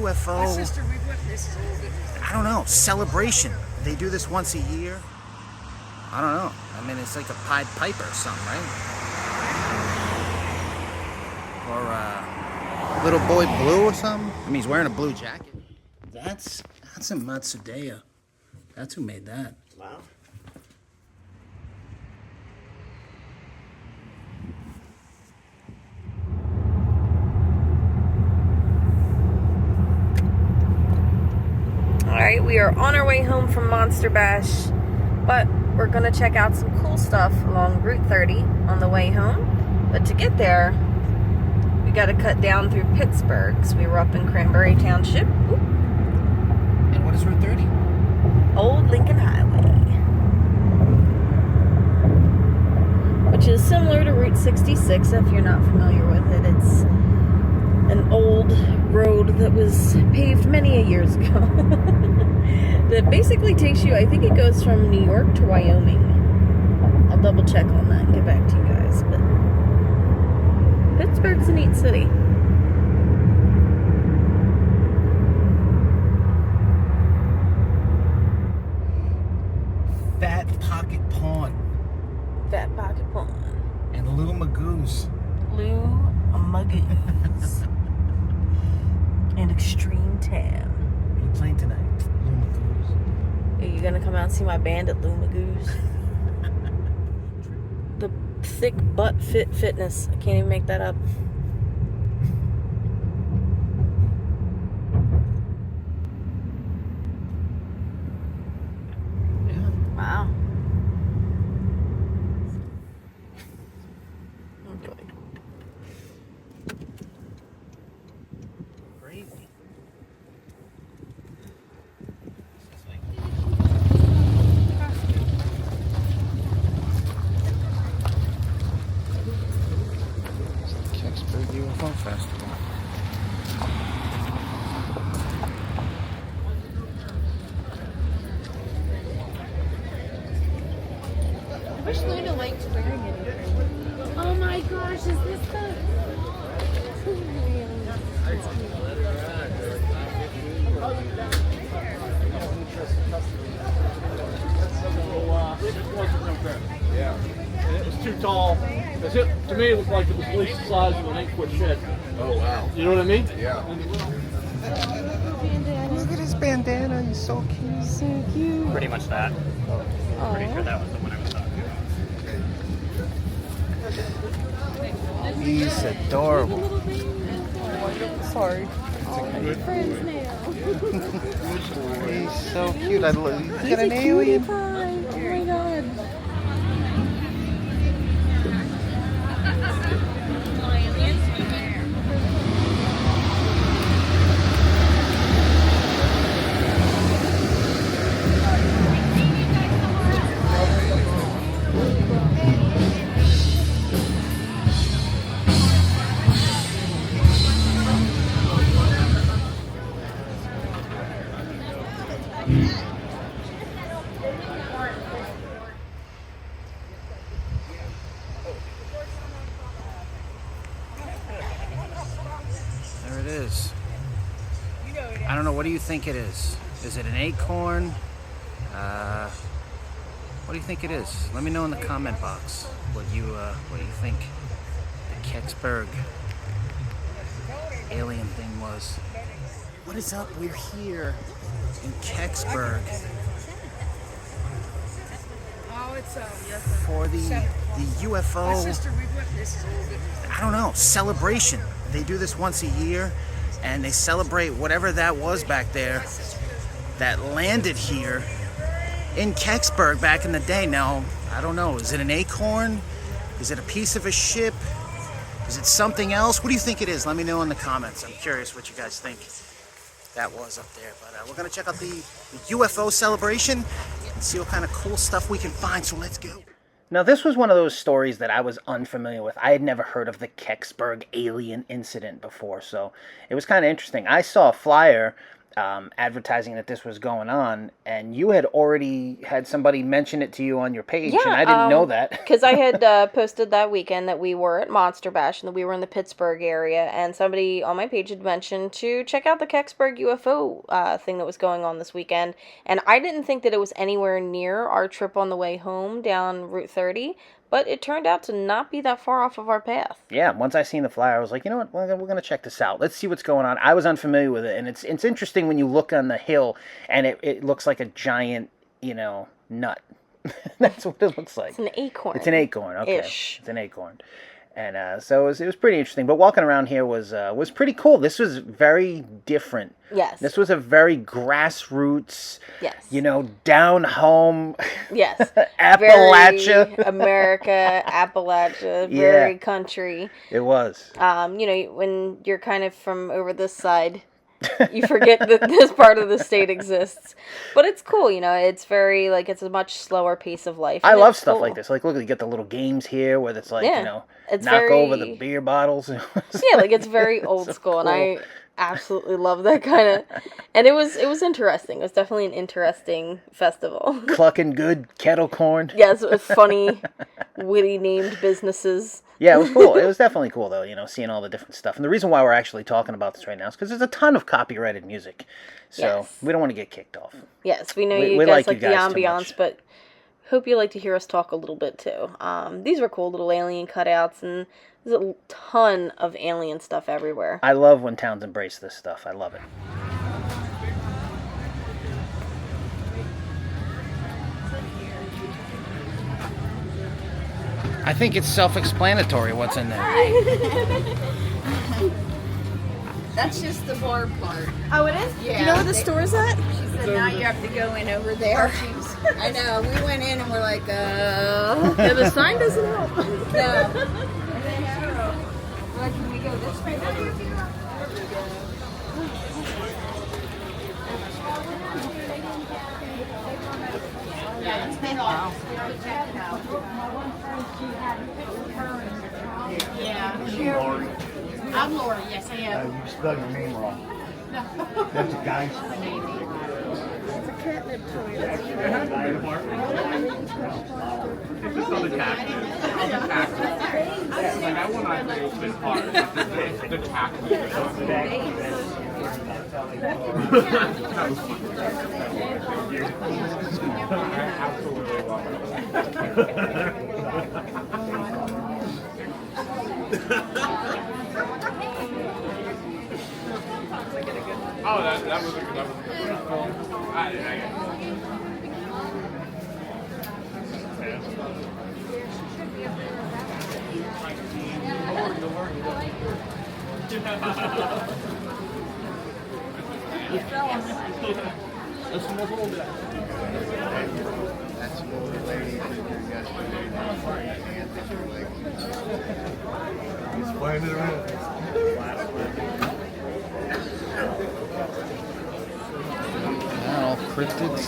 UFO, My sister, we witnessed I don't know, celebration. They do this once a year. I don't know. I mean, it's like a Pied Piper or something, right? Or Little Boy Blue or something. I mean, he's wearing a blue jacket. That's a Matsudea. That's who made that. Wow. Alright, we are on our way home from Monster Bash, but we're going to check out some cool stuff along Route 30 on the way home. But to get there, we got to cut down through Pittsburgh. So we were up in Cranberry Township. Oop. And what is Route 30? Old Lincoln Highway, which is similar to Route 66 if you're not familiar with it. It's an old road that was paved many years ago that basically takes you, I think it goes from New York to Wyoming. I'll double check on that and get back to you guys, but Pittsburgh's a neat city. Fat Pocket Pawn. Fat Pocket Pawn. And Lou Magoo's. Lou Magoo's. And Extreme Tan. What are you playing tonight? Lou Magoo's. Are you gonna come out and see my band at Lou Magoo's? The thick butt fitness. I can't even make that up. Yeah. Wow. Okay. Crazy. Kecksburg UFO Festival. I wish Luna liked wearing it. Oh my gosh, is this the... Yeah. And it was too tall. To me, it looked like it was at least the size of an 8-foot shed. Oh, wow. You know what I mean? Yeah. Look at his bandana. He's so cute. So cute. Pretty much that. Pretty sure that was the one I was talking about. He's adorable. Sorry. Friends now. He's so cute. I love. He's He's got an a cutie alien. pie. Oh my god. There it is. I don't know. What do you think it is? Is it an acorn? What do you think it is? Let me know in the comment box what you think the Kecksburg alien thing was. What is up? We're here in Kecksburg Oh, it's for the UFO. My sister, we witnessed I don't know, celebration. They do this once a year, and they celebrate whatever that was back there that landed here in Kecksburg back in the day. Now, I don't know, is it an acorn? Is it a piece of a ship? Is it something else? What do you think it is? Let me know in the comments. I'm curious what you guys think that was up there. But we're gonna check out the UFO celebration and see what kind of cool stuff we can find, so let's go. Now, this was one of those stories that I was unfamiliar with. I had never heard of the Kecksburg alien incident before, so it was kind of interesting. I saw a flyer advertising that this was going on, and you had already had somebody mention it to you on your page, Yeah, and I didn't know that. Because I had posted that weekend that we were at Monster Bash and that we were in the Pittsburgh area, and somebody on my page had mentioned to check out the Kecksburg UFO thing that was going on this weekend, and I didn't think that it was anywhere near our trip on the way home down Route 30, but it turned out to not be that far off of our path. Yeah, once I seen the flyer, I was like, you know what, we're going to check this out. Let's see what's going on. I was unfamiliar with it, and it's interesting when you look on the hill, and it looks like a giant, nut. That's what it looks like. It's an acorn. It's an acorn, okay. Ish. It's an acorn. And so it was pretty interesting. But walking around here was pretty cool. This was very different. Yes. This was a very grassroots, Yes. down home. Yes. Appalachia. Very America, Appalachia, very country. It was. When you're kind of from over this side, you forget that this part of the state exists. But it's cool, it's very, it's a much slower pace of life. I love stuff cool. like this. Like, look, you get the little games here where it's like, it's knock very... over the beer bottles. It's very old school, cool. and I absolutely love that kind of... And it was interesting. It was definitely an interesting festival. Clucking good kettle corn. Yes, with funny, witty named businesses. Yeah, it was cool. It was definitely cool, though, seeing all the different stuff. And the reason why we're actually talking about this right now is because there's a ton of copyrighted music. So we don't want to get kicked off. Yes, we know we you guys like the you guys too ambiance, much. but hope you like to hear us talk a little bit, too. These were cool little alien cutouts, and there's a ton of alien stuff everywhere. I love when towns embrace this stuff. I love it. I think it's self-explanatory what's in there. That's just the bar part. Oh, it is? Yeah. Do you know where the store is at? She said, now you have to go in over there. I know. We went in and we're like, Yeah, the sign doesn't help. no. Well, can we go this way? Yeah, it's been off. We already checked it out. Yeah. Lori. I'm Lori. Yes, I am. You spelled your name wrong. That's a guy's It's just on the taxes. Like, I want to make this part. The taxes. I absolutely love Oh, that was a good film. That's what the lady said yesterday. He's playing it around. All cryptids.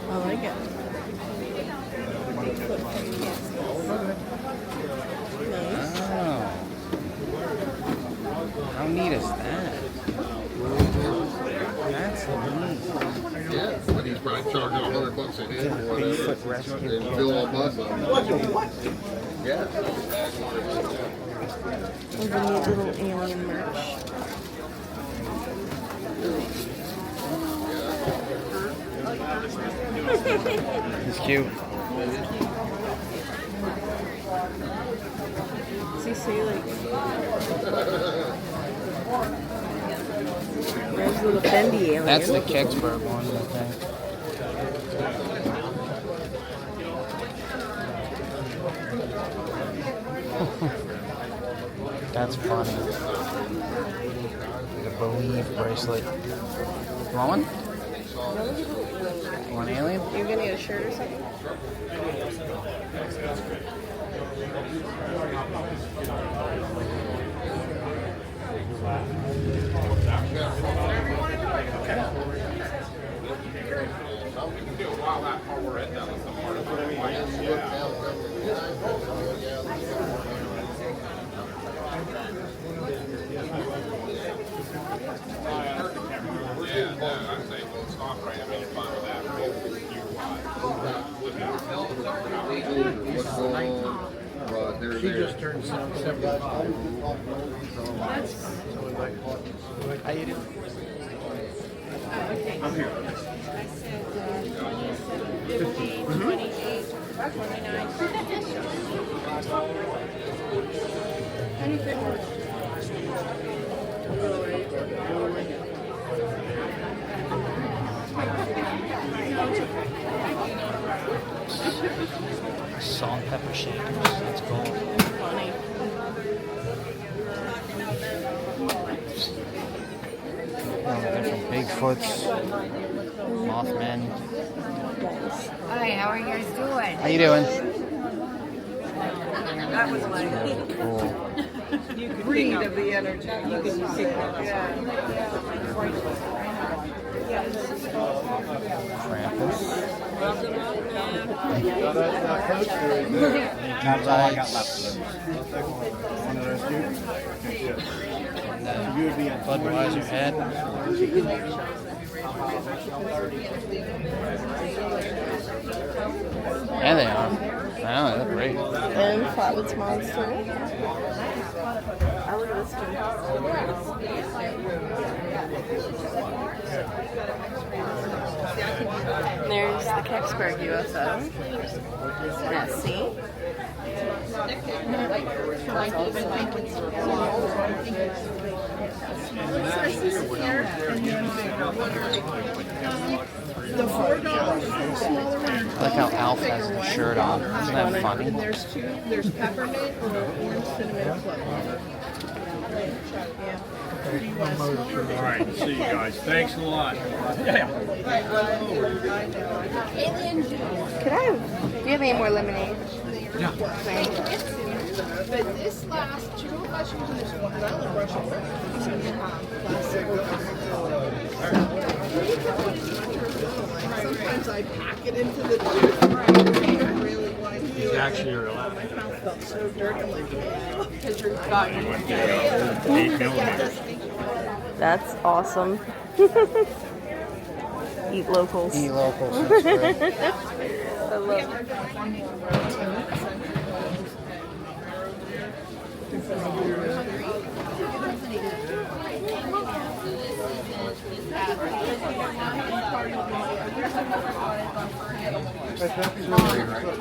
I like it. Oh. How neat is that? That's neat. Yeah, but he's probably charging $100 a head or Bigfoot whatever. rescue. And fill all bus up. Yeah. There's a neat little alien merch. He's cute. Does he say like... There's a little bendy alien. That's the Kecksburg one, I think. That's funny. The Believe bracelet. Want one? Want an alien? You're gonna get a shirt or something? I say, well, stop right. I mean, you're fine with that, right? What's going on? She just turned 75. How you doing? I'm here. I said 27, 15, 28, 29. Salt and pepper shakers. That's cool. Funny. Different Bigfoots, Mothman. Hi, how are you guys doing? How you doing? That was like Cool. you could read of the energy. You could see it. Krampus. That's all I got left of them. One of those two? And Budweiser head. Yeah, they are. Wow, they look great. And Flatwoods Monster. I look at this too. There's the Kecksburg UFO. Nessie. I like how Alf has the shirt on. Isn't that funny? There's two. There's peppermint or orange cinnamon flower. All right, see you guys. Thanks a lot. Could I have, do you have any more lemonade? Yeah. But this last two questions in this one, and I only brush it sometimes I pack it into the juice. I really want to do it. Actually, you're allowed. My mouth felt so dirty. I'm like, yeah, because you're Thought you would get 8 millimeters. That's awesome. Eat locals. Eat locals. That's great. I love it.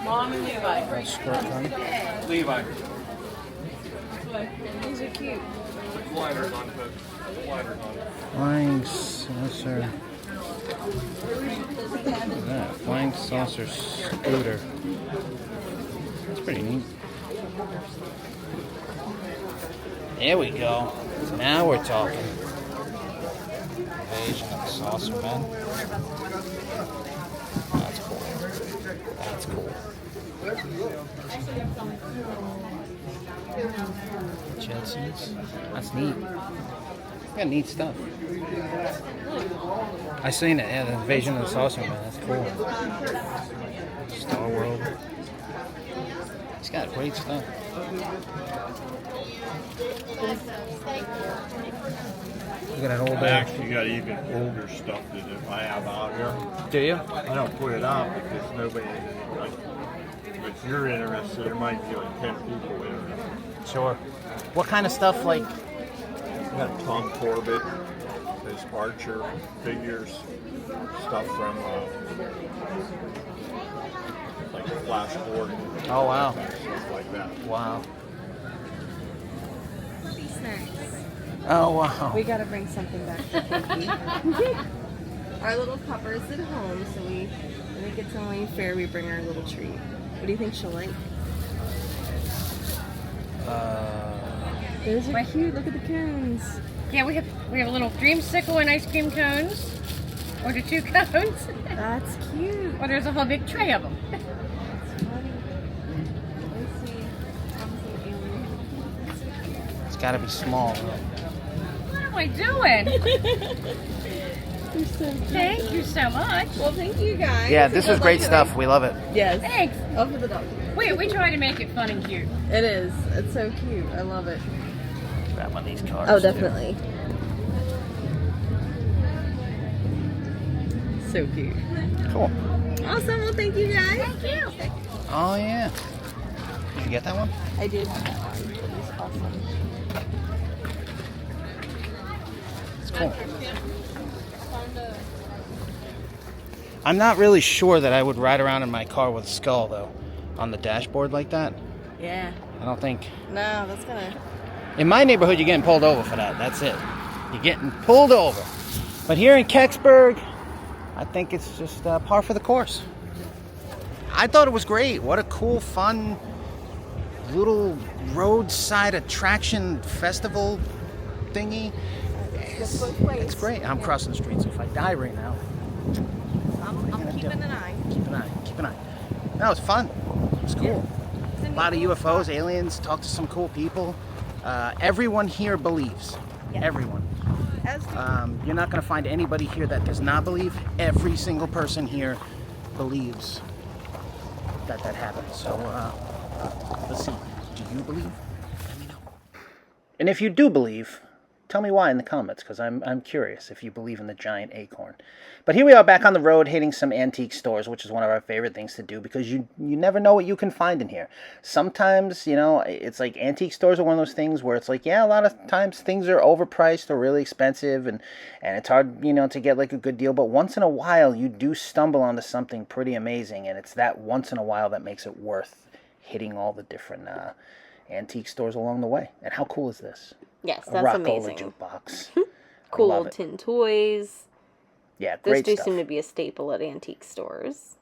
Mom and Levi. Skirt on. Levi. These are cute. Gliders on the Flying saucer. Look at that. Flying saucer scooter. That's pretty neat. There we go. Now we're talking. Invasion of the Saucer Men. That's cool. That's cool. Jetsons. That's neat. Got neat stuff. I seen it, yeah, the Invasion of the Saucer Man. That's cool. Star World. He's got great stuff. Look at that old I actually got even older stuff that if I have out here. Do you? I don't put it out because nobody, like, if you're interested, there might be like 10 people interested. Sure. What kind of stuff, like? I got Tom Corbett, his Archer figures, stuff from like Flash Gordon. Oh, wow. Stuff like that. Wow. Snacks. Oh, wow. We gotta bring something back for Kiki. Our little pupper's at home, so when we get to Wayne Fair, we bring her a little treat. What do you think she'll like? Those are cute. Look at the cones. Yeah, we have a little dreamsicle and ice cream cones. Or the 2 cones. That's cute. Or there's a whole big tray of them. It's got to be small. What am I doing? You're so cute. Thank you so much. Well, thank you guys. Yeah, this is great stuff. We love it. Yes. Thanks. Up for the dog. We try to make it fun and cute. It is. It's so cute. I love it. Grab one of these cards. Oh, too. definitely. So cute. Cool. Awesome. Well, thank you guys. Thank you. Oh, yeah. Did you get that one? I did have that one. It was awesome. It's cool. I'm not really sure that I would ride around in my car with a skull, though, on the dashboard like that. Yeah. I don't think. No, that's gonna. In my neighborhood, you're getting pulled over for that. That's it. You're getting pulled over. But here in Kecksburg, I think it's just par for the course. I thought it was great. What a cool, fun, little roadside attraction festival thingy. It's great. I'm crossing the street, so if I die right now, I'm keeping an eye. keep an eye. Keep an eye. No, it's fun. It's cool. A lot of UFOs, aliens, talk to some cool people. Everyone here believes. Yeah. Everyone. As do You're not going to find anybody here that does not believe. Every single person here believes that happened. So, let's see. Do you believe? Let me know. And if you do believe, tell me why in the comments, because I'm curious if you believe in the giant acorn. But here we are back on the road hitting some antique stores, which is one of our favorite things to do because you never know what you can find in here. Sometimes, you know, it's like antique stores are one of those things where it's like, yeah, a lot of times things are overpriced or really expensive and it's hard, you know, to get like a good deal. But once in a while, you do stumble onto something pretty amazing, and it's that once in a while that makes it worth hitting all the different antique stores along the way. And how cool is this? Yes, A that's Rockola amazing. jukebox. Cool love old it. tin toys. Yeah, Those great do stuff. seem to be a staple at antique stores.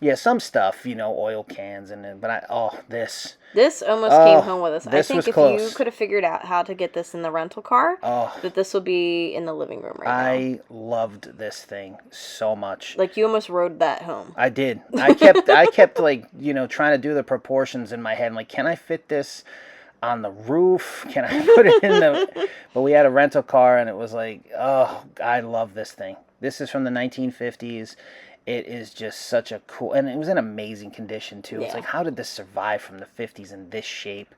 Yeah, some stuff, you know, oil cans but this. This almost came home with us. I this think was if close. you could have figured out how to get this in the rental car, that this would be in the living room right now. I loved this thing so much. Like you almost rode that home. I did. I kept like, you know, trying to do the proportions in my head. I'm like, can I fit this on the roof? Can I put it in the... But we had a rental car, and it was like, oh, I love this thing. This is from the 1950s. It is just such a cool... And it was in amazing condition, too. Yeah. It's like, how did this survive from the 50s in this shape?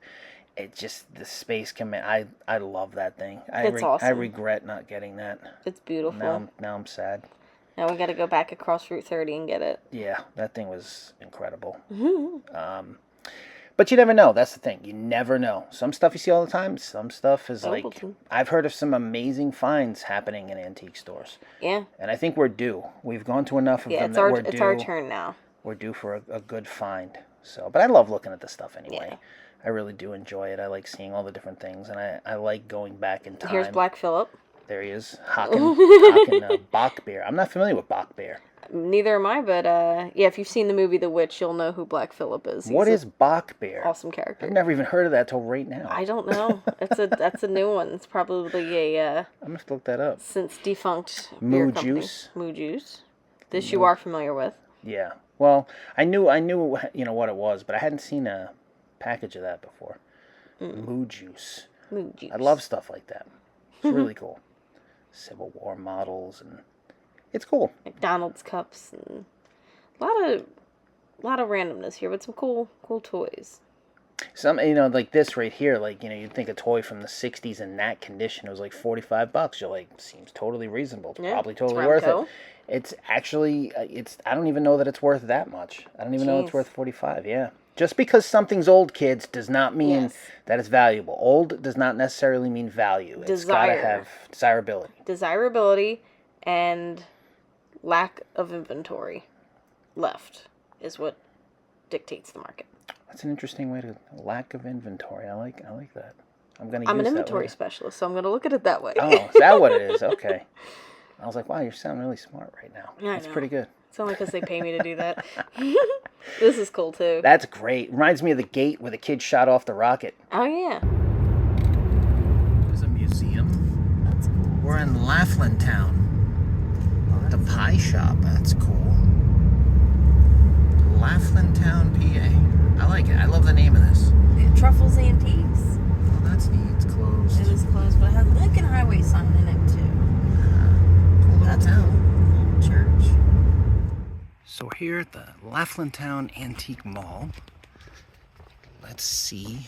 It just... The Space Command... I love that thing. It's awesome. I regret not getting that. It's beautiful. Now I'm sad. Now we got to go back across Route 30 and get it. Yeah, that thing was incredible. But you never know. That's the thing. You never know. Some stuff you see all the time. Some stuff is like... I've heard of some amazing finds happening in antique stores. Yeah. And I think we're due. We've gone to enough of them it's that we're due. it's our turn now. We're due for a good find. So, but I love looking at this stuff anyway. Yeah. I really do enjoy it. I like seeing all the different things. And I like going back in time. Here's Black Phillip. There he is. Hocking Bach beer. I'm not familiar with Bach beer. Neither am I, but yeah, if you've seen the movie The Witch, you'll know who Black Phillip is. What is Bach beer? Awesome character. I've never even heard of that till right now. I don't know. That's a new one. It's probably a I'm gonna have to look that up. since defunct Moo beer company. Juice. Moo Juice. This you are familiar with. Yeah. Well, I knew you know what it was, but I hadn't seen a package of that before. Moo Juice. Moo Juice. I love stuff like that. It's really cool. Civil War models, and it's cool. McDonald's cups and a lot of randomness here, but some cool toys. Some, you know, like this right here, like, you know, you'd think a toy from the 60s in that condition, it was like $45. You're like, seems totally reasonable. It's probably totally worth it. It's actually, I don't even know that it's worth that much. I don't even know it's worth 45. Yeah. Just because something's old, kids, does not mean that it's valuable. Old does not necessarily mean value. It's got to have desirability. Desirability and lack of inventory left is what dictates the market. That's an interesting way to... Lack of inventory. I like that. I'm an inventory specialist, so I'm going to look at it that way. Oh, is that what it is? Okay. I was like, wow, you sound really smart right now. That's pretty good. It's only because they pay me to do that. This is cool, too. That's great. Reminds me of the gate where the kid shot off the rocket. Oh, yeah. There's a museum. That's cool. We're in Laughlin Town. The pie shop. That's cool. Laughlin Town, PA. I like it. I love the name of this. Truffles Antiques. Oh, that's neat. It's closed. It is closed, but it has a Lincoln Highway sign in it, too. Cool little town. Cool. Church. So we're here at the Laughlin Town Antique Mall. Let's see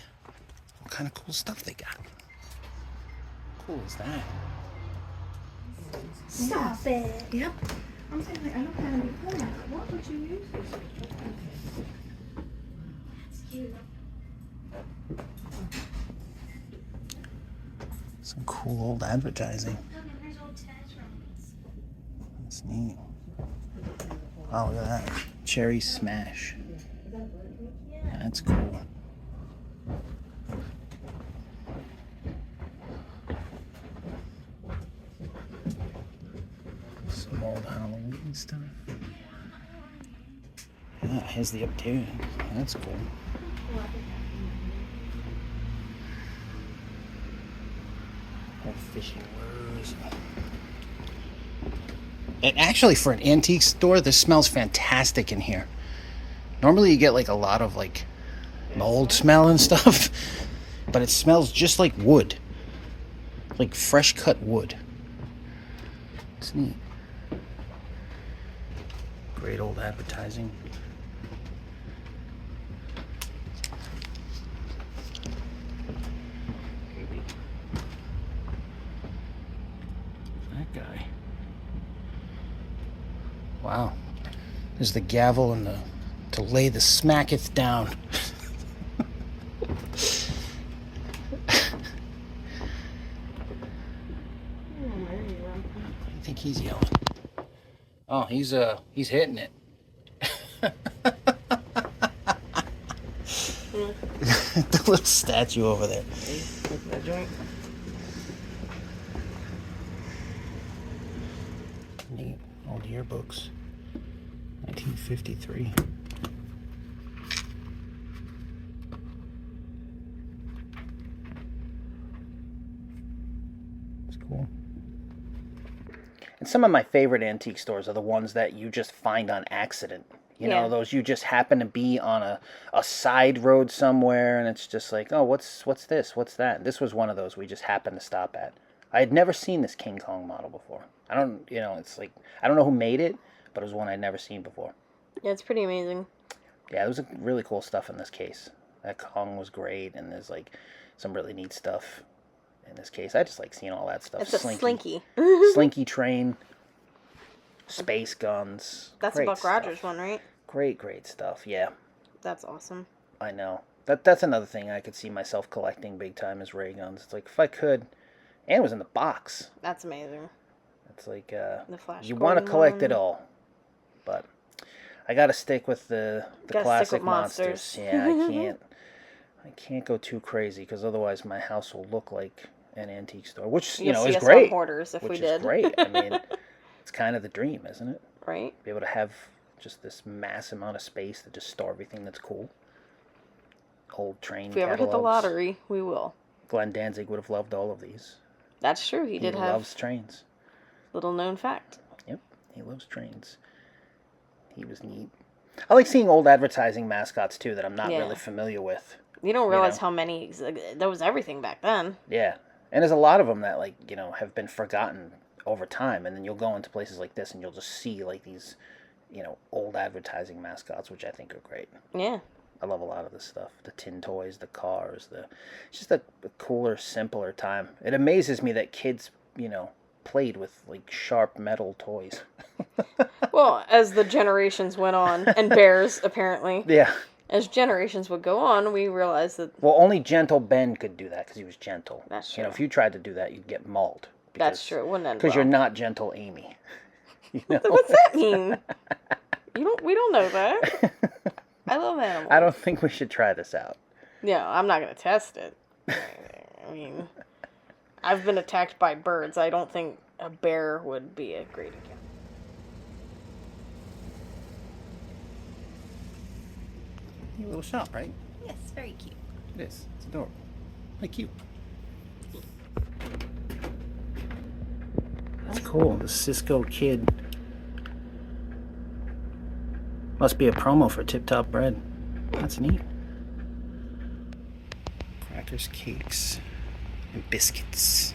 what kind of cool stuff they got. Cool is that? Stop it. Yep. I'm saying, like, I don't have any format. What would you use this? That's cute. Some cool old advertising. Look, and there's old tennis rackets. That's neat. Oh, look at that. Cherry Smash. That's cool. Some old Halloween stuff. Yeah, here's the upstairs. That's cool. Old fishing lures. And actually, for an antique store, this smells fantastic in here. Normally, you get like a lot of like mold smell and stuff, but it smells just like wood, like fresh cut wood. It's neat. Great old advertising. That guy. Wow. There's the gavel and the to lay the smacketh down. I think he's yelling. Oh, he's hitting it. The little statue over there. That joint. Neat. Old yearbooks. 1953. It's cool. And some of my favorite antique stores are the ones that you just find on accident. You know, those you just happen to be on a side road somewhere, and it's just like, oh, what's this? What's that? This was one of those we just happened to stop at. I had never seen this King Kong model before. It's like, I don't know who made it, but it was one I'd never seen before. Yeah, it's pretty amazing. Yeah, there was really cool stuff in this case. That Kong was great, and there's like some really neat stuff in this case. I just like seeing all that stuff. It's a slinky. Slinky train. Space guns. That's great a Buck stuff. Rogers one, right? Great stuff, yeah. That's awesome. I know. That's another thing I could see myself collecting big time is ray guns. It's like, if I could, and it was in the box. That's amazing. It's like, The Flash you want to Gordon collect one. it all. But I got to stick with the classic monsters. Yeah, I can't go too crazy because otherwise my house will look like an antique store, which, You'll see is us great. on Hoarders if which we is did. great. I mean, it's kind of the dream, isn't it? Right? Be able to have just this mass amount of space to just store everything that's cool. Old train If we ever hit the catalogs. lottery, we will. Glenn Danzig would have loved all of these. That's true. He did have loves trains. little known fact. Yep, he loves trains. He was neat. I like seeing old advertising mascots too that I'm not really familiar with. You don't realize how many. There was everything back then. Yeah, and there's a lot of them that have been forgotten over time, and then you'll go into places like this and you'll just see like these, old advertising mascots, which I think are great. Yeah. I love a lot of this stuff. The tin toys, the cars, it's just a cooler, simpler time. It amazes me that kids, played with like sharp metal toys. Well, as the generations went on, and bears apparently. Yeah. As generations would go on, we realized that. Well, only Gentle Ben could do that because he was gentle. That's true. If you tried to do that, you'd get mauled. That's true. It wouldn't end Because well. you're not Gentle Amy. What's that mean? We don't know that. I love animals. I don't think we should try this out. Yeah, I'm not going to test it. I mean, I've been attacked by birds. I don't think a bear would be a great example. Neat little shop, right? Yes, very cute. It is. It's adorable. How cute. That's cool. The Cisco Kid. Must be a promo for Tip Top Bread. That's neat. Crackers, cakes, and biscuits.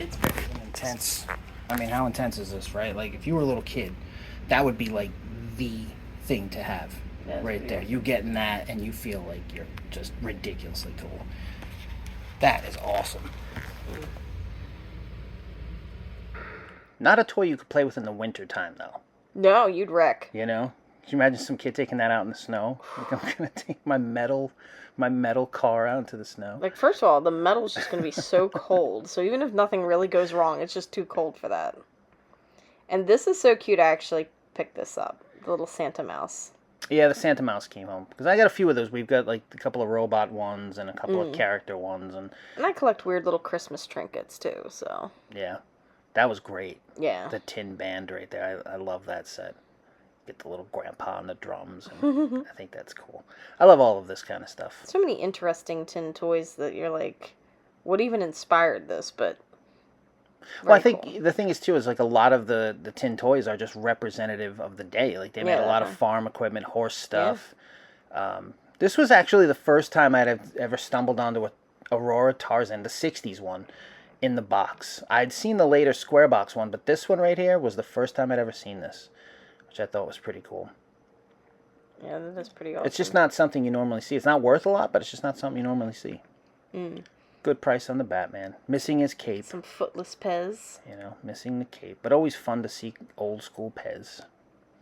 It's very Intense. I mean, how intense is this, right? Like, if you were a little kid, that would be like the thing to have. That's right there. You getting that and you feel like you're just ridiculously cool. That is awesome. Not a toy you could play with in the winter time, though. No, you'd wreck. You know? Can you imagine some kid taking that out in the snow? Like, I'm gonna take my metal car out into the snow. Like, first of all, the metal's just gonna be so cold. So even if nothing really goes wrong, it's just too cold for that. And this is so cute. I actually picked this up. The little Santa mouse. Yeah, the Santa mouse came home. Because I got a few of those. We've got, like, a couple of robot ones and a couple of character ones. And I collect weird little Christmas trinkets, too, so. yeah, that was great. Yeah. The tin band right there. I love that set. Get the little grandpa on the drums. And I think that's cool. I love all of this kind of stuff. So many interesting tin toys that you're like, what even inspired this? But well, I very think cool. the thing is, too, is like a lot of the tin toys are just representative of the day. Like, they made a lot of farm equipment, horse stuff. This was actually the first time I'd have ever stumbled onto a Aurora Tarzan, the 60s one, in the box. I'd seen the later square box one, but this one right here was the first time I'd ever seen this, which I thought was pretty cool. Yeah, that is pretty awesome. It's just not something you normally see. It's not worth a lot, but it's just not something you normally see. Good price on the Batman. Missing his cape. Some footless Pez. You know, missing the cape. But always fun to see old school Pez.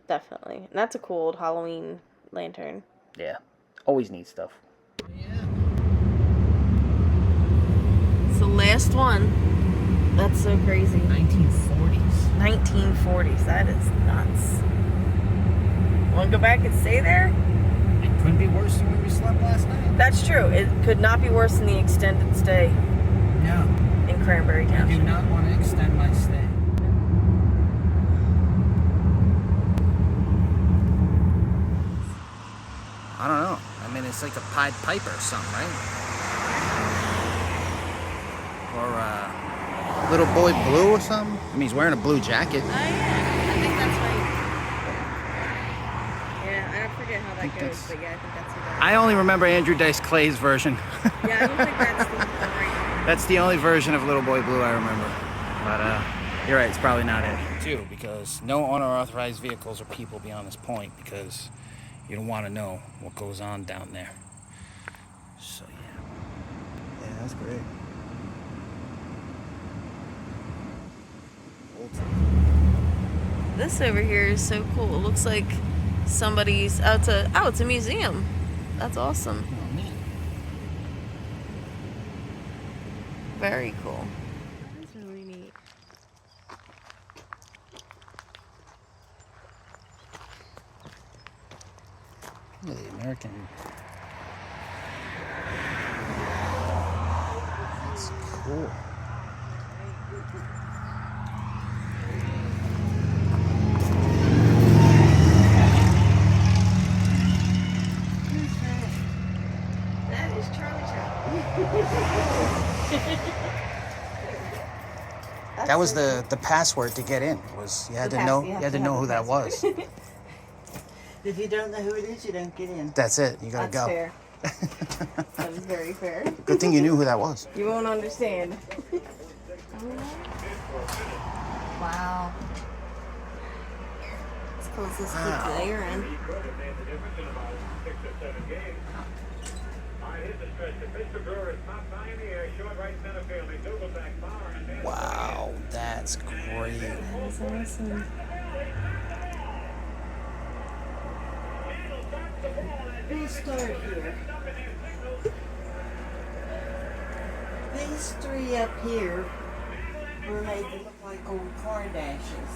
Definitely. And that's a cool old Halloween lantern. Yeah. Always neat stuff. It's the last one. That's so crazy. 1940s. 1940s. That is nuts. Want to go back and stay there? It couldn't be worse than where we slept last night. That's true. It could not be worse than the extended stay No. in Cranberry I Township. do not want to extend my stay. I don't know. I mean, it's like a Pied Piper or something, right? Or Little Boy Blue or something? I mean, he's wearing a blue jacket. Oh, yeah. I think that's right. Yeah, I forget how that goes, but yeah, I think that's who that is. I only remember Andrew Dice Clay's version. Yeah, I don't think that's the right. That's the only version of Little Boy Blue I remember. But you're right, it's probably not it. Too, because no unauthorized vehicles or people beyond this point, because you don't want to know what goes on down there. So yeah. Yeah, that's great. This over here is so cool. It looks like somebody's. It's a museum. That's awesome. Oh, neat. Very cool. That's really neat. Yeah, the American. That's cool. That is Charlie Chaplin. That was the password to get in. Was you had to know who that was. If you don't know who it is, you don't get in. That's it. You gotta That's go. fair. That is very fair. Good thing you knew who that was. You won't understand. Wow. Let's close this clip to the air in. Wow, that's great. That is awesome. We'll start here. These three up here were made to look like old car dashes.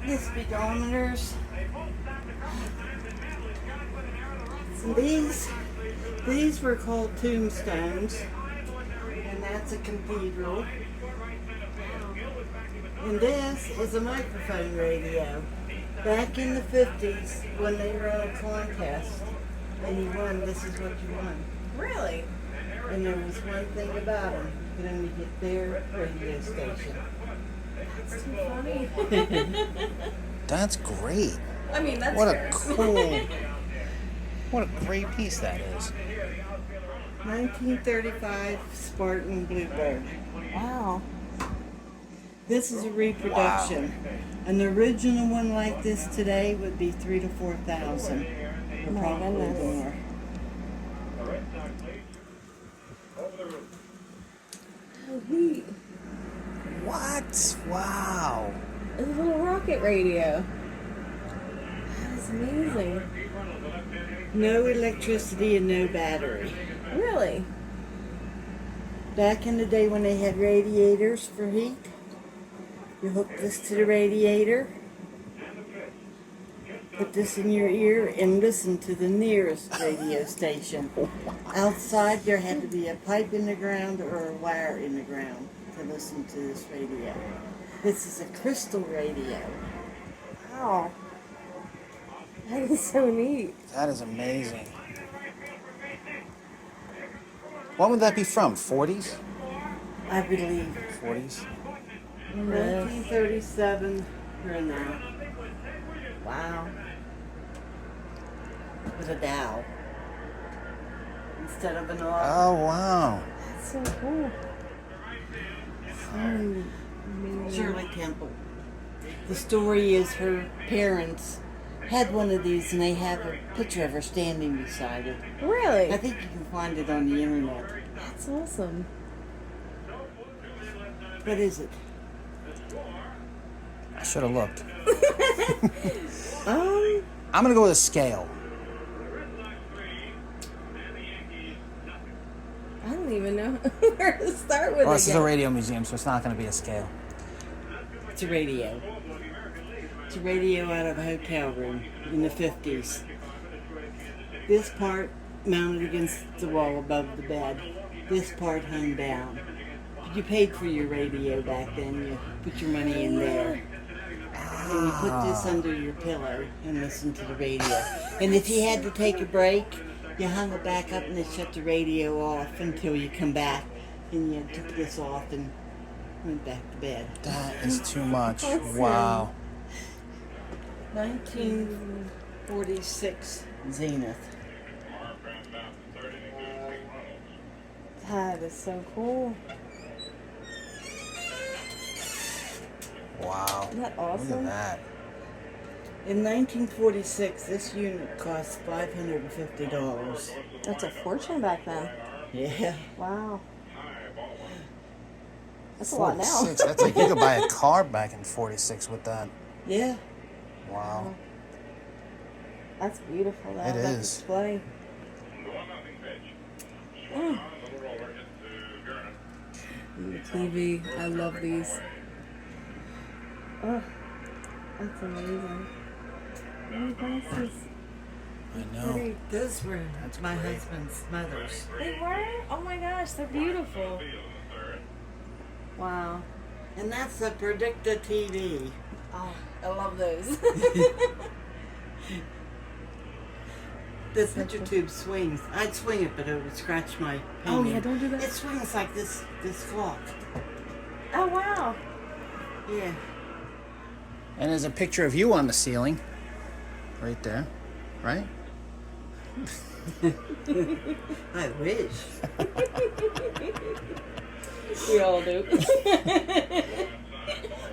The speedometers. And these were called tombstones. And that's a cathedral. And this is a microphone radio. Back in the 50s, when they run a contest and you won, this is what you won. Really? And there was one thing about them, you could only get their radio station. That's too funny. That's great. I mean, that's What a fair. cool, what a great piece that is. 1935 Spartan Bluebird. Wow. This is a reproduction. An original one like this today would be 3,000 to 4,000, or My probably goodness. more. What? Wow. It's a little rocket radio. That is amazing. No electricity and no battery. Really? Back in the day when they had radiators for heat, you hook this to the radiator, put this in your ear, and listen to the nearest radio station. Outside, there had to be a pipe in the ground or a wire in the ground to listen to this radio. This is a crystal radio. Wow. That is so neat. That is amazing. When would that be from? 40s? I believe 40s? 1937 or now. Wow. With a dial instead of an R. Oh, wow. That's so cool. So amazing. Shirley Temple. The story is her parents had one of these and they have a picture of her standing beside it. Really? I think you can find it on the internet. That's awesome. What is it? I should have looked. Um, I'm going to go with a scale. I don't even know where to start with. Well, this is a again. radio museum, so it's not going to be a scale. It's a radio. It's a radio out of a hotel room in the 50s. This part mounted against the wall above the bed. This part hung down. You paid for your radio back then. You put your money in there. And you put this under your pillow and listened to the radio. And if you had to take a break, you hung it back up and then shut the radio off until you come back. And you took this off and went back to bed. That is too much. Wow. 1946 Zenith. That is so cool. Wow. Isn't that Look awesome? at that. In 1946, this unit cost $550. That's a fortune back then. Yeah. Wow. That's a lot now. 46. That's like you could buy a car back in 46 with that. Yeah. Wow. That's beautiful. It That is. display. TV. I love these. Oh, that's amazing. Oh, glasses. I know. Those were my husband's mother's. They were? Oh my gosh, they're beautiful. Wow. And that's a Predicta TV. Oh, I love those. The picture tube swings. I'd swing it, but it would scratch my Oh, painting. yeah, don't do that. It swings like this clock. Oh, wow. Yeah. And there's a picture of you on the ceiling. Right there. Right? I wish. We all do.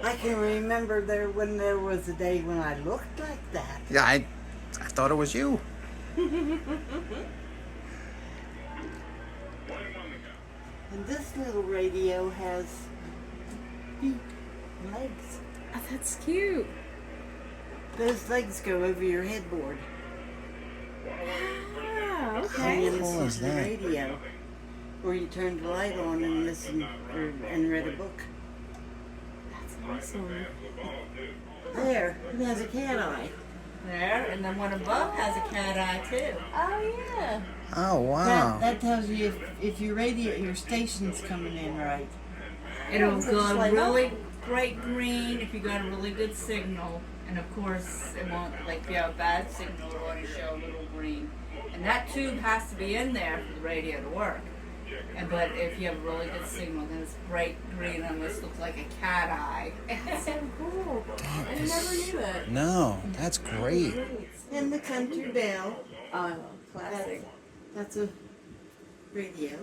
I can remember when there was a day when I looked like that. Yeah, I thought it was you. And this little radio has feet and legs. Oh, that's cute. Those legs go over your headboard. Wow, And okay. you How cool listen is to the that? radio. Or you turn the light on and listen and read a book. That's awesome. There, it has a cat eye. There, and then one above has a cat eye too. Oh, yeah. Oh, wow. That tells you if your radio, your station's coming in right. It'll It's go just like really bright green if you got a really good signal. And of course, it won't, like if you have a bad signal, it'll only show a little green. And that tube has to be in there for the radio to work. But if you have a really good signal, then it's bright green and this looks like a cat eye. That's so cool. I never knew that. No, that's great. And the country bell. Oh, classic. That's a radio.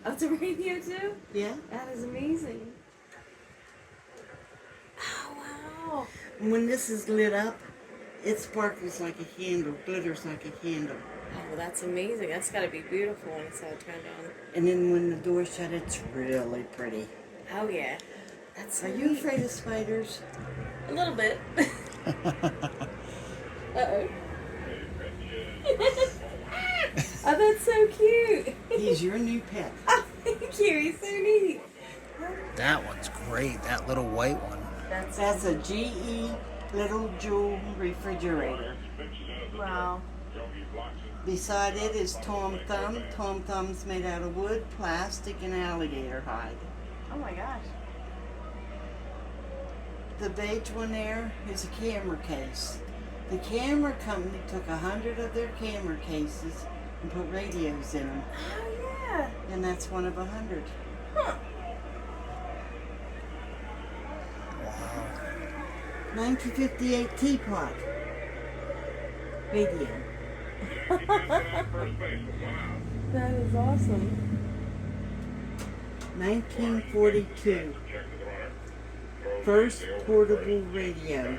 Oh, it's a radio too? Yeah. That is amazing. Oh, wow. And when this is lit up, it sparkles like a candle, glitters like a candle. Oh, that's amazing. That's got to be beautiful when it's all turned on. And then when the door's shut, it's really pretty. Oh, yeah. That's so Are you neat. afraid of spiders? A little bit. Uh-oh. Oh, that's so cute. He's your new pet. Oh, thank you. He's so neat. That one's great. That little white one. That's a GE little jewel refrigerator. Wow. Beside it is Tom Thumb. Tom Thumb's made out of wood, plastic, and alligator hide. Oh my gosh. The beige one there is a camera case. The camera company took 100 of their camera cases and put radios in them. Oh yeah. And that's one of 100. Huh. 1958 teapot. Radio. That is awesome. 1942. First portable radio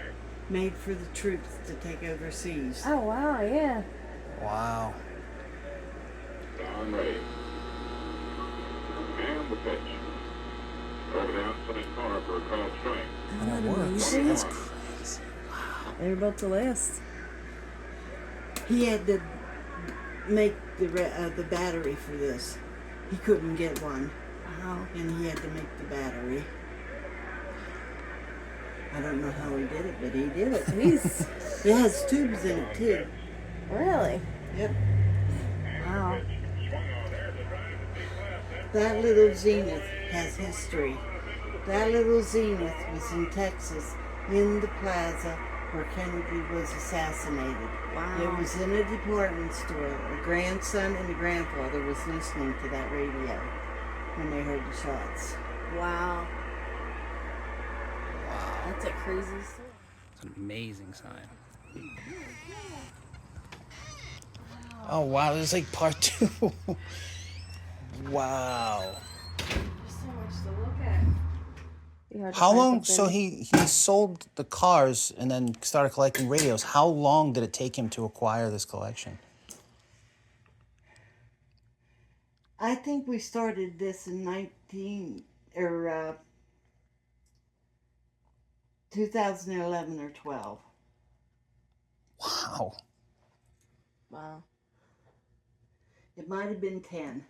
made for the troops to take overseas. Oh wow, yeah. Wow. On ready. And the pitch. Over the outside corner for a call strike. And it works. That's crazy. They're about to last. He had to make the battery for this. He couldn't get one. Wow. And he had to make the battery. I don't know how he did it, but he did it. Jeez. It has tubes in it too. Really? Yep. Wow. That little Zenith has history. That little Zenith was in Texas, in the plaza where Kennedy was assassinated. Wow. It was in a department store. A grandson and a grandfather was listening to that radio when they heard the shots. Wow. That's a crazy story. It's an amazing sign. Oh wow, this is like part 2. Wow. There's so much to look at. How long? So he sold the cars and then started collecting radios. How long did it take him to acquire this collection? I think we started this in 2011 or 12. Wow. Wow. It might have been 10.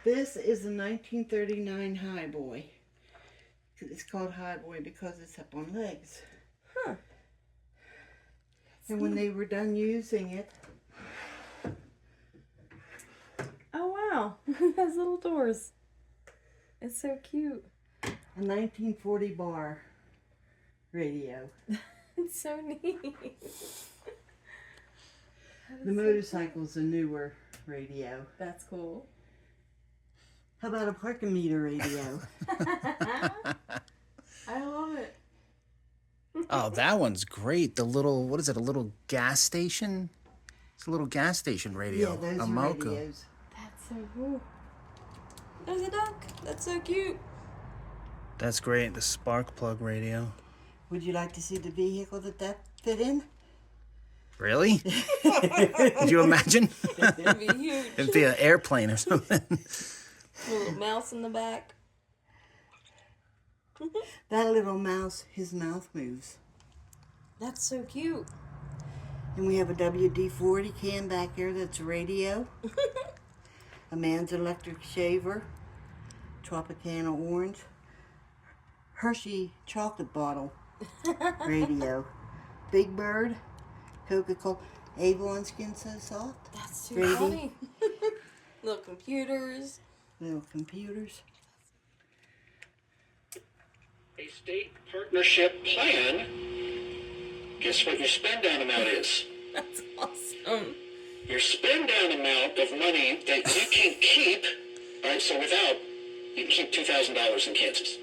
This is a 1939 Highboy. It's called Highboy because it's up on legs. Huh. And when they were done using it, Oh wow. It has little doors. It's so cute. a 1940 bar radio. It's so neat. The motorcycle's a newer radio. That's cool. How about a parking meter radio? I love it. Oh, that one's great. The little, what is it, a little gas station? It's a little gas station radio. Yeah, those a are Mocha. radios. That's so cool. There's a duck. That's so cute. That's great. The spark plug radio. Would you like to see the vehicle that fit in? Really? Could you imagine? It'd be huge. It'd be an airplane or something. A little mouse in the back. That little mouse, his mouth moves. That's so cute. And we have a WD-40 can back here that's a radio. A man's electric shaver. Tropicana orange. Hershey chocolate bottle. Radio. Big Bird. Coca-Cola. Avon Skin So Soft. That's too Brady. funny. Little computers. Little computers. A state partnership plan. Guess what your spend down amount is? That's awesome. Your spend down amount of money that you can keep. All right, so without, you can keep $2,000 in Kansas.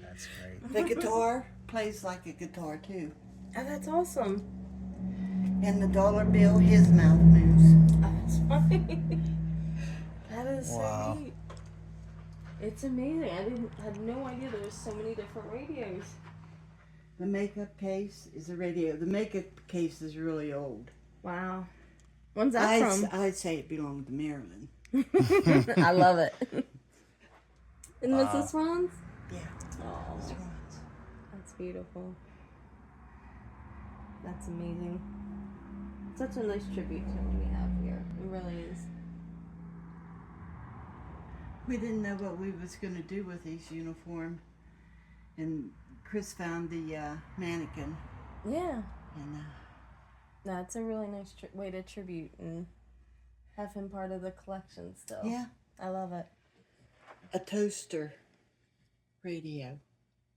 That's great. The guitar plays like a guitar too. Oh, that's awesome. And the dollar bill, his mouth moves. Oh, that's funny. That is Wow. so neat. It's amazing. I had no idea there was so many different radios. The makeup case is a radio. The makeup case is really old. Wow. When's that from? I'd say it belonged to Marilyn. I love it. And was this Ron's? Yeah. Oh, This one's. that's beautiful. That's amazing. Such a nice tribute to what we have here. It really is. We didn't know what we was going to do with his uniform, and Chris found the mannequin. Yeah. And That's a really nice way to tribute and have him part of the collection still. yeah, I love it. a toaster radio.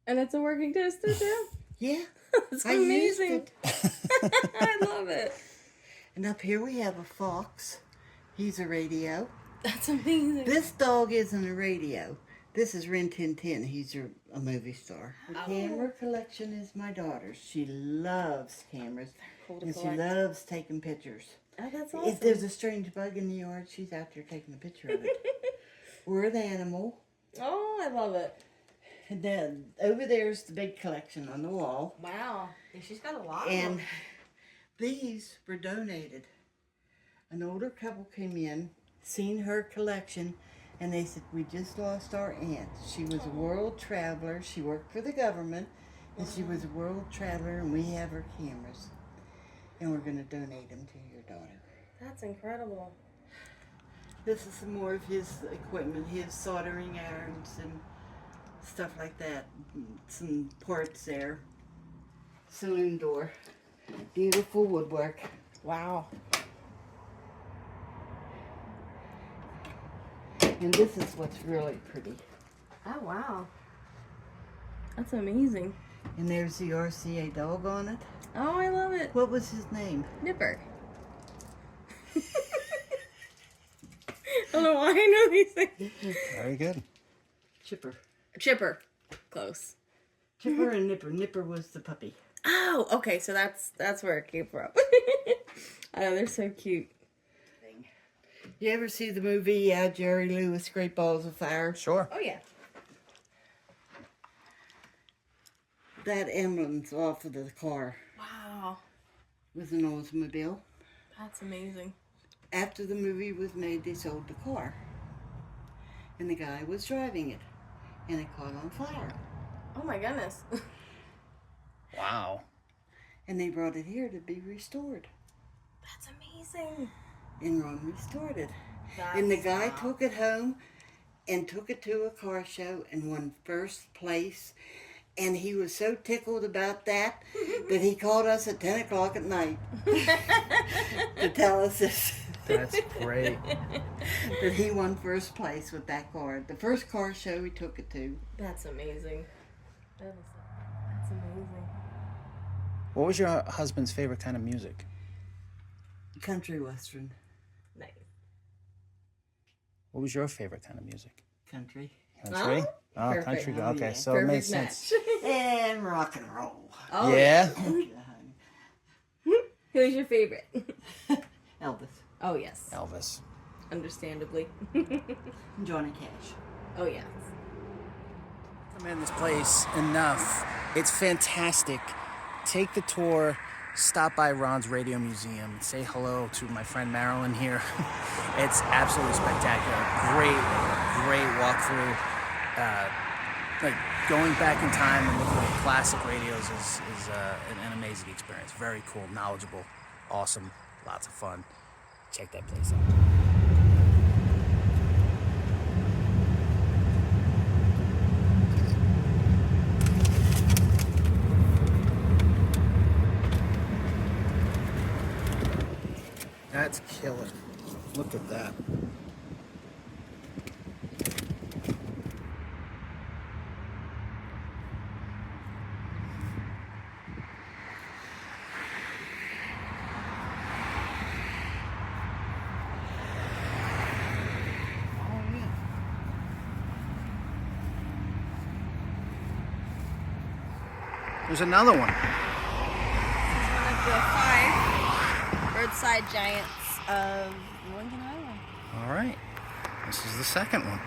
And it's a working toaster too? Yeah, It's I used amazing. it. I love it. And up here we have a fox. He's a radio. That's amazing. This dog isn't a radio. This is Rin Tin Tin. He's a movie star. The camera collection is my daughter's. She loves cameras. Cool to And she collect. loves taking pictures. Oh, that's awesome. If there's a strange bug in the yard, she's out there taking a picture of it. Or an animal. Oh, I love it. And then over there's the big collection on the wall. Wow. Yeah, she's got a lot And of them. these were donated. An older couple came in, seen her collection, and they said, we just lost our aunt. She was a world traveler. She worked for the government, and she was a world traveler, and we have her cameras. And we're going to donate them to your daughter. That's incredible. This is some more of his equipment, his soldering irons and stuff like that. Some parts there. Saloon door. Beautiful woodwork. Wow. And this is what's really pretty. Oh, wow. That's amazing. And there's the RCA dog on it. Oh, I love it. What was his name? Nipper. I don't know why I know these things. Very good. Chipper. Chipper. Close. Chipper and Nipper. Nipper was the puppy. Oh, okay, so that's where it came from. I know, they're so cute. You ever see the movie Jerry Lewis, Great Balls of Fire? Sure. Oh, yeah. That emblem's off of the car. Wow. Was an Oldsmobile. That's amazing. After the movie was made, they sold the car. And the guy was driving it. And it caught on fire. Oh, my goodness. Wow. And they brought it here to be restored. That's amazing. And Ron restored it. That's, And the guy took it home and took it to a car show and won first place. And he was so tickled about that that he called us at 10 o'clock at night to tell us this. That's great. That he won first place with that car. The first car show he took it to. That's amazing. That's amazing. What was your husband's favorite kind of music? Country Western. Nice. What was your favorite kind of music? Country. Country? Oh, Perfect. country. Oh, Okay, yeah. so Perfect it makes match. sense. And rock and roll. Oh, Yeah? Who's your favorite? Elvis. Oh, yes. Elvis. Understandably. Johnny Cash. Oh, yes. I'm in this place enough. It's fantastic. Take the tour. Stop by Ron's Radio Museum. Say hello to my friend Marilyn here. It's absolutely spectacular. Great walkthrough. Like going back in time and looking at classic radios is an amazing experience. Very cool, knowledgeable, awesome, lots of fun. Check that place out. That's killer. Look at that. There's another one. This is one of the 5 roadside giants of Lincoln Highway. All right. This is the second one.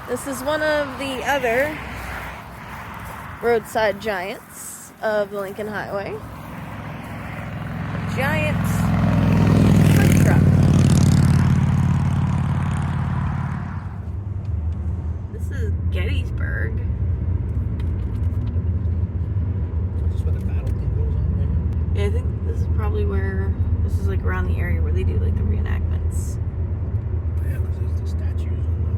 This is one of the other roadside giants of the Lincoln Highway. Giant food truck. This is Gettysburg. they do like the reenactments. Yeah, there's the statues on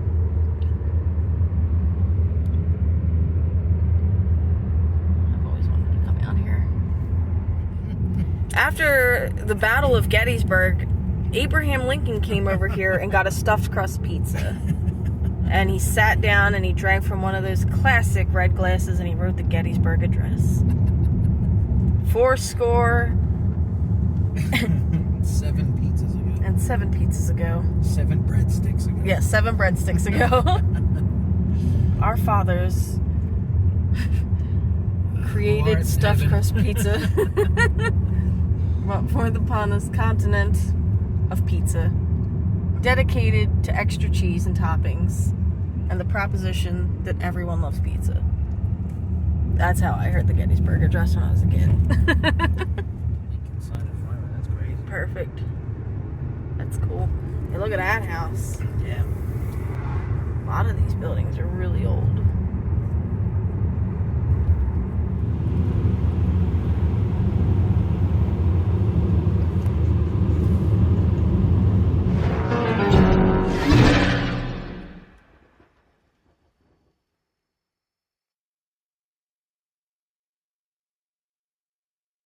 I've always wanted to come out here. After the Battle of Gettysburg, Abraham Lincoln came over here and got a stuffed crust pizza. And he sat down and he drank from one of those classic red glasses and he wrote the Gettysburg Address. 4 score 7 pizzas ago. and 7 pizzas ago. 7 breadsticks ago. Yeah, 7 breadsticks ago. Our fathers created Lord stuffed heaven. crust pizza. Brought forth upon this continent of pizza, dedicated to extra cheese and toppings, and the proposition that everyone loves pizza. That's how I heard the Gettysburg Address when I was a kid. That's crazy. Perfect. That's cool. Hey, look at that house. Yeah. A lot of these buildings are really